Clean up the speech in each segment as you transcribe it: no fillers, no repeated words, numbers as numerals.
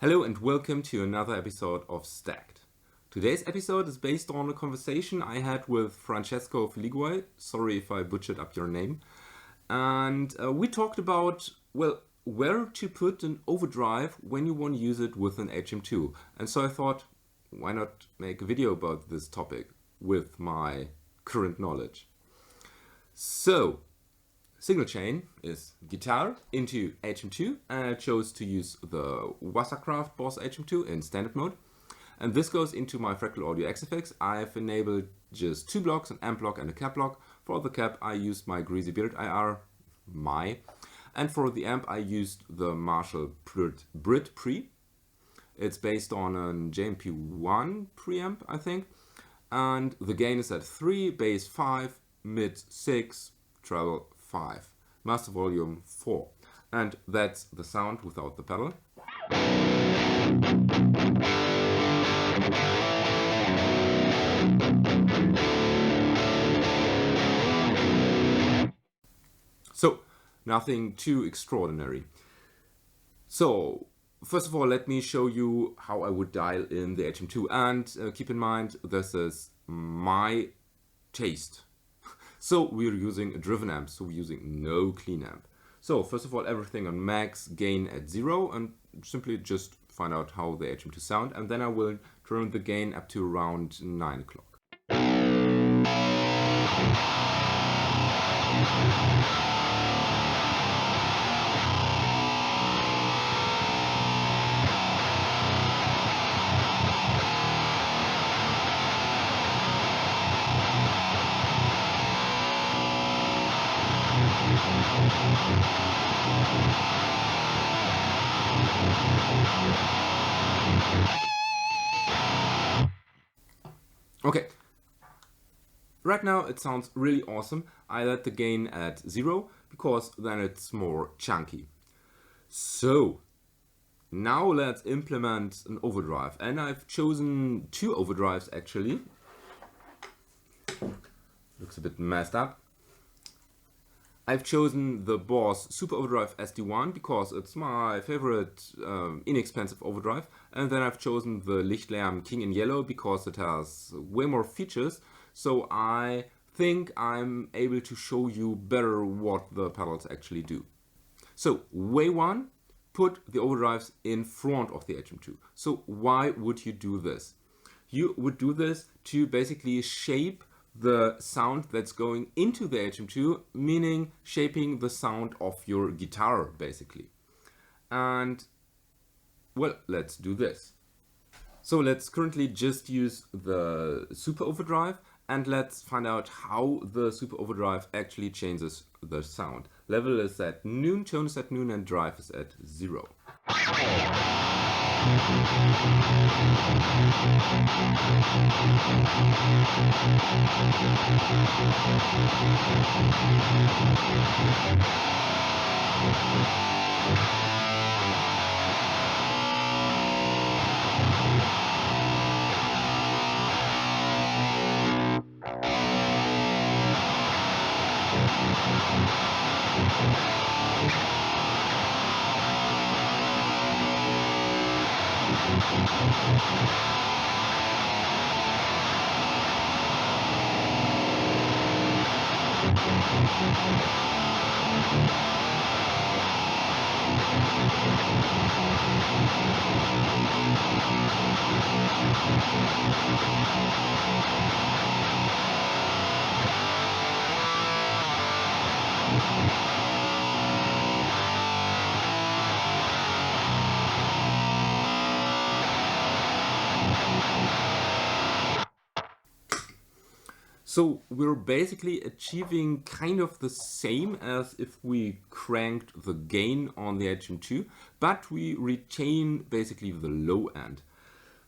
Hello and welcome to another episode of Stacked. Today's episode is based on a conversation I had with Francesco Filigoi. Sorry if I butchered up your name. And we talked about, where to put an overdrive when you want to use it with an HM2. And so I thought, why not make a video about this topic with my current knowledge. So, signal chain is guitar into HM2, and I chose to use the Wazacraft Boss HM2 in standard mode. And this goes into my Fractal Audio XFX. I've enabled just 2 blocks, an amp block and a cap block. For the cap I used my Greasy Beard IR, and for the amp I used the Marshall Brit Pre. It's based on an JMP1 preamp, I think. And the gain is at 3, bass 5, mid 6, treble 5, master volume 4, and that's the sound without the pedal. So, nothing too extraordinary. So, first of all, let me show you how I would dial in the HM2, and keep in mind this is my taste. So we're using a driven amp, so we're using no clean amp. So first of all, everything on max, gain at 0, and simply just find out how the HM2 sound, and then I will turn the gain up to around 9 o'clock. Okay, right now it sounds really awesome. I let the gain at 0 because then it's more chunky. So now let's implement an overdrive, and I've chosen 2 overdrives actually. Looks a bit messed up. I've chosen the Boss Super Overdrive SD1 because it's my favorite inexpensive overdrive, and then I've chosen the Lichtlaerm King in Yellow because it has way more features, so I think I'm able to show you better what the pedals actually do. So, way 1, put the overdrives in front of the HM2. So why would you do this? You would do this to basically shape the sound that's going into the HM2, meaning shaping the sound of your guitar basically. And well, let's do this. So let's currently just use the Super Overdrive, and let's find out how the Super Overdrive actually changes the sound. Level is at noon, tone is at noon, and drive is at 0. So we're basically achieving kind of the same as if we cranked the gain on the HM2, but we retain basically the low end.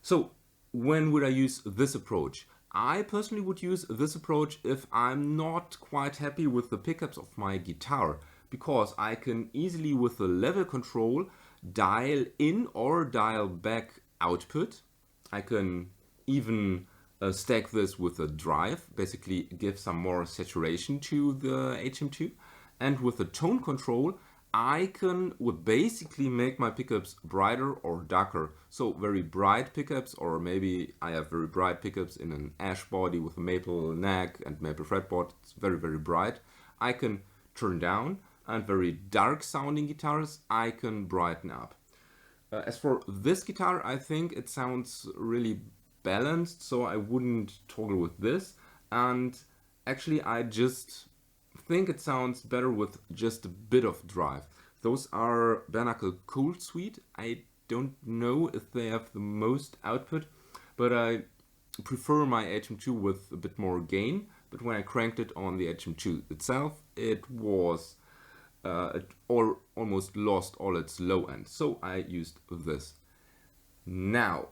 So when would I use this approach? I personally would use this approach if I'm not quite happy with the pickups of my guitar, because I can easily with the level control dial in or dial back output. I can even stack this with a drive, basically give some more saturation to the HM2. And with the tone control, I would basically make my pickups brighter or darker. So very bright pickups, or maybe I have very bright pickups in an ash body with a maple neck and maple fretboard. It's very, very bright. I can turn down, and very dark sounding guitars I can brighten up. As for this guitar, I think it sounds really balanced, so I wouldn't toggle with this. And actually, I just think it sounds better with just a bit of drive. Those are Bernacle Cold Sweet. I don't know if they have the most output, but I prefer my HM2 with a bit more gain. But when I cranked it on the HM2 itself, it was it almost lost all its low end. So I used this. Now,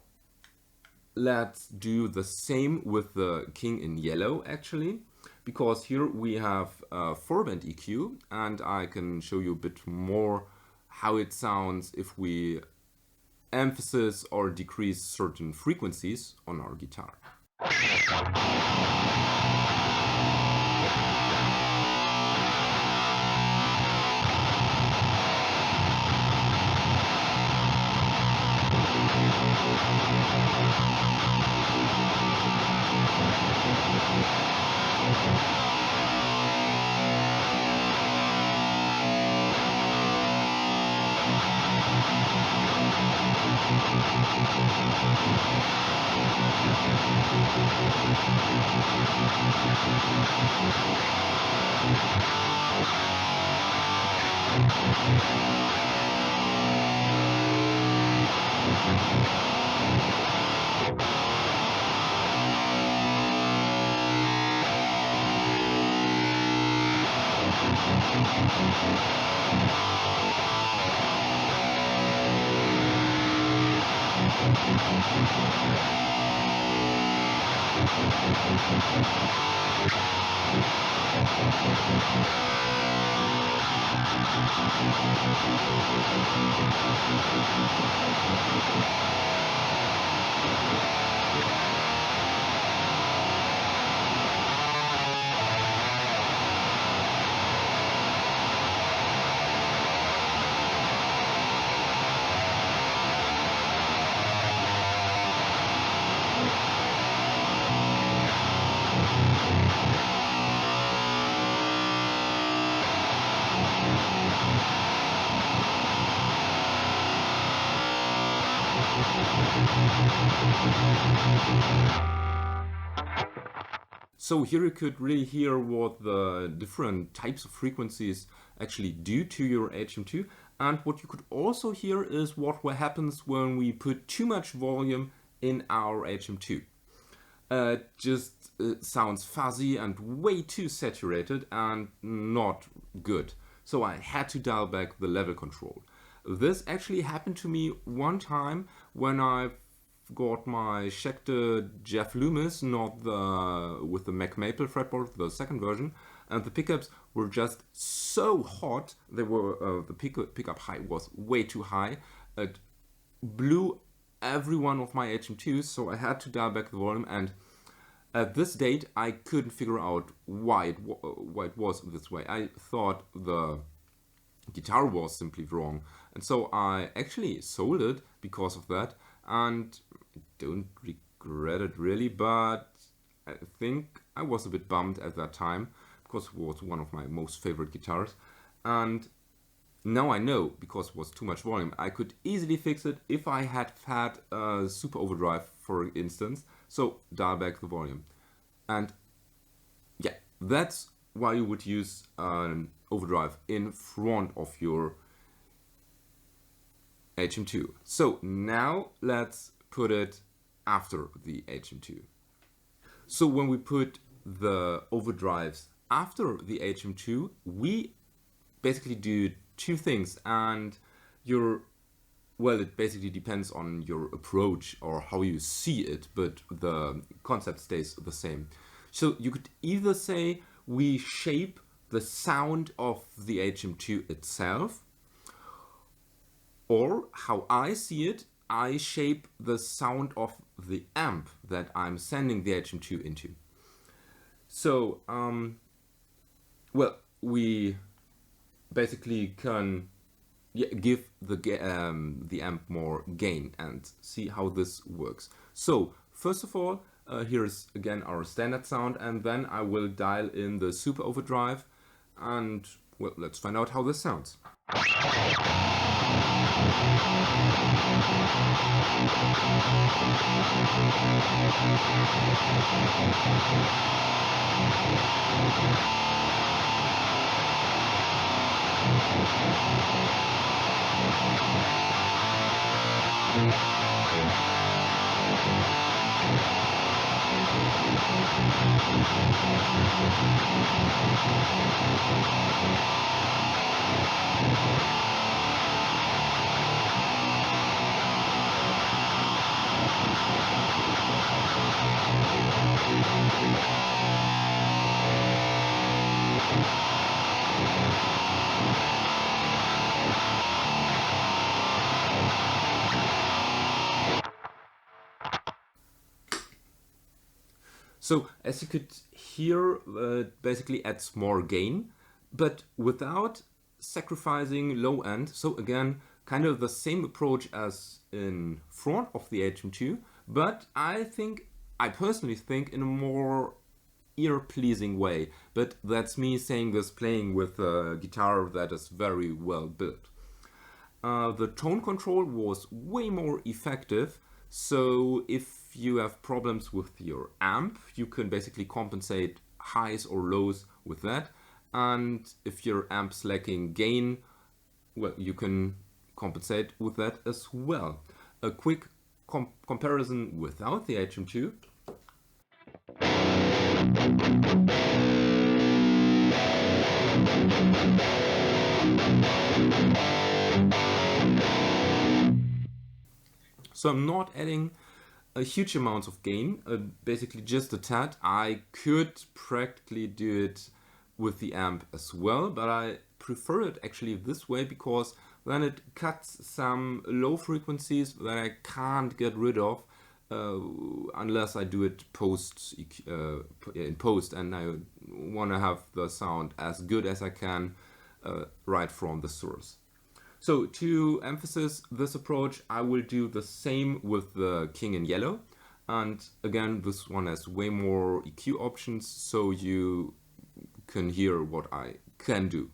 let's do the same with the King in Yellow, actually, because here we have a 4-band EQ, and I can show you a bit more how it sounds if we emphasize or decrease certain frequencies on our guitar. So here you could really hear what the different types of frequencies actually do to your HM2, and what you could also hear is what happens when we put too much volume in our HM2. Just sounds fuzzy and way too saturated and not good. So I had to dial back the level control. This actually happened to me one time when I got my Schecter Jeff Loomis, not the with the Mac Maple fretboard, the second version, and the pickups were just so hot. They were the pickup height was way too high. It blew every one of my HM2s, so I had to dial back the volume. And at this date, I couldn't figure out why it was this way. I thought the guitar was simply wrong, and so I actually sold it because of that. And I don't regret it really, but I think I was a bit bummed at that time because it was one of my most favorite guitars. And now I know, because it was too much volume, I could easily fix it if I had had a super overdrive, for instance. So dial back the volume. And yeah, that's why you would use an overdrive in front of your HM2. So now let's put it after the HM2. So when we put the overdrives after the HM2, we basically do two things, and it basically depends on your approach or how you see it, but the concept stays the same. So you could either say we shape the sound of the HM2 itself, or how I see it, I shape the sound of the amp that I'm sending the HM2 into. So, we basically can give the amp more gain and see how this works. So first of all, here's again our standard sound, and then I will dial in the super overdrive, and well, let's find out how this sounds. So as you could hear, basically adds more gain, but without sacrificing low end. So again, kind of the same approach as in front of the HM2, but I personally think in a more ear-pleasing way. But that's me saying this playing with a guitar that is very well built. The tone control was way more effective. So if you have problems with your amp, you can basically compensate highs or lows with that. And if your amp's lacking gain, well, you can compensate with that as well. A quick comparison without the HM2. So I'm not adding a huge amount of gain, basically just a tad. I could practically do it with the amp as well, but I prefer it actually this way because then it cuts some low frequencies that I can't get rid of unless I do it in post, and I want to have the sound as good as I can right from the source. So to emphasize this approach, I will do the same with the King in Yellow. And again, this one has way more EQ options, so you can hear what I can do.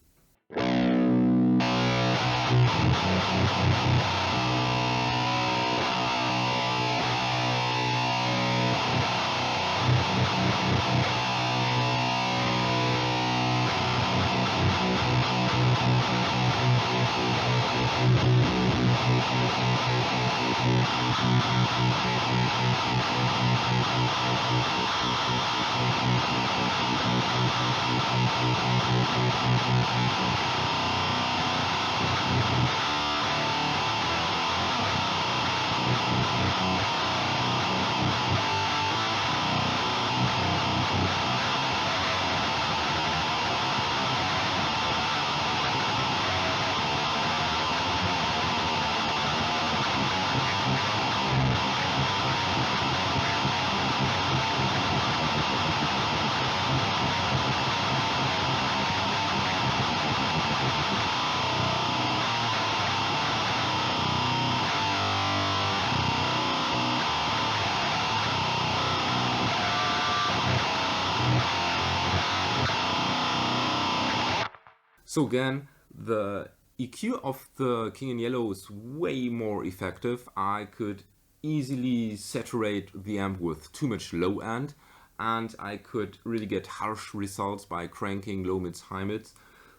So again, the EQ of the King in Yellow is way more effective. I could easily saturate the amp with too much low end, and I could really get harsh results by cranking low mids, high mids.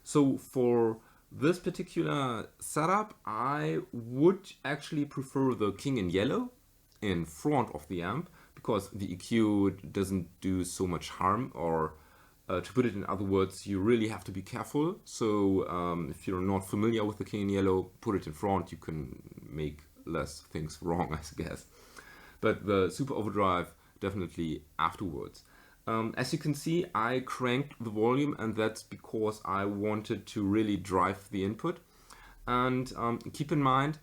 So for this particular setup, I would actually prefer the King in Yellow in front of the amp, because the EQ doesn't do so much harm, or to put it in other words, you really have to be careful. So if you're not familiar with the King in Yellow, put it in front. You can make less things wrong, I guess. But the super overdrive definitely afterwards. As you can see, I cranked the volume, and that's because I wanted to really drive the input. And keep in mind,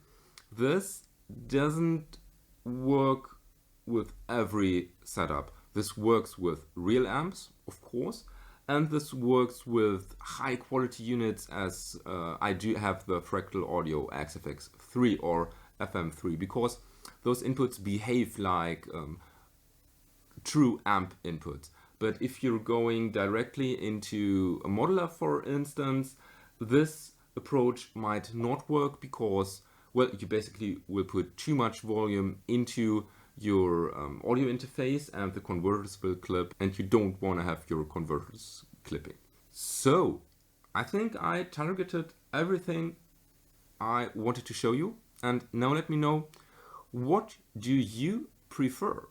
this doesn't work with every setup. This works with real amps, of course, and this works with high quality units, as I do have the Fractal Audio XFX3 or FM3, because those inputs behave like true amp inputs. But if you're going directly into a modeler, for instance, this approach might not work because, well, you basically will put too much volume into your audio interface and the converters will clip, and you don't want to have your converters clipping. So I think I targeted everything I wanted to show you, and now let me know, what do you prefer?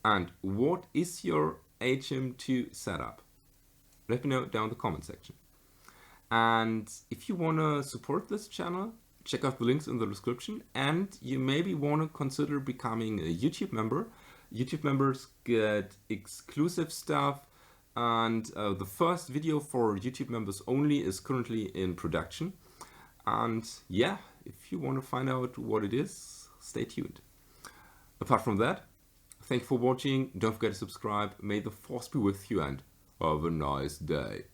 And what is your HM2 setup? Let me know down in the comment section. And if you want to support this channel, check out the links in the description, and you maybe want to consider becoming a YouTube member. YouTube members get exclusive stuff, and the first video for YouTube members only is currently in production. And yeah, if you want to find out what it is, stay tuned. Apart from that, thank you for watching. Don't forget to subscribe. May the force be with you, and have a nice day.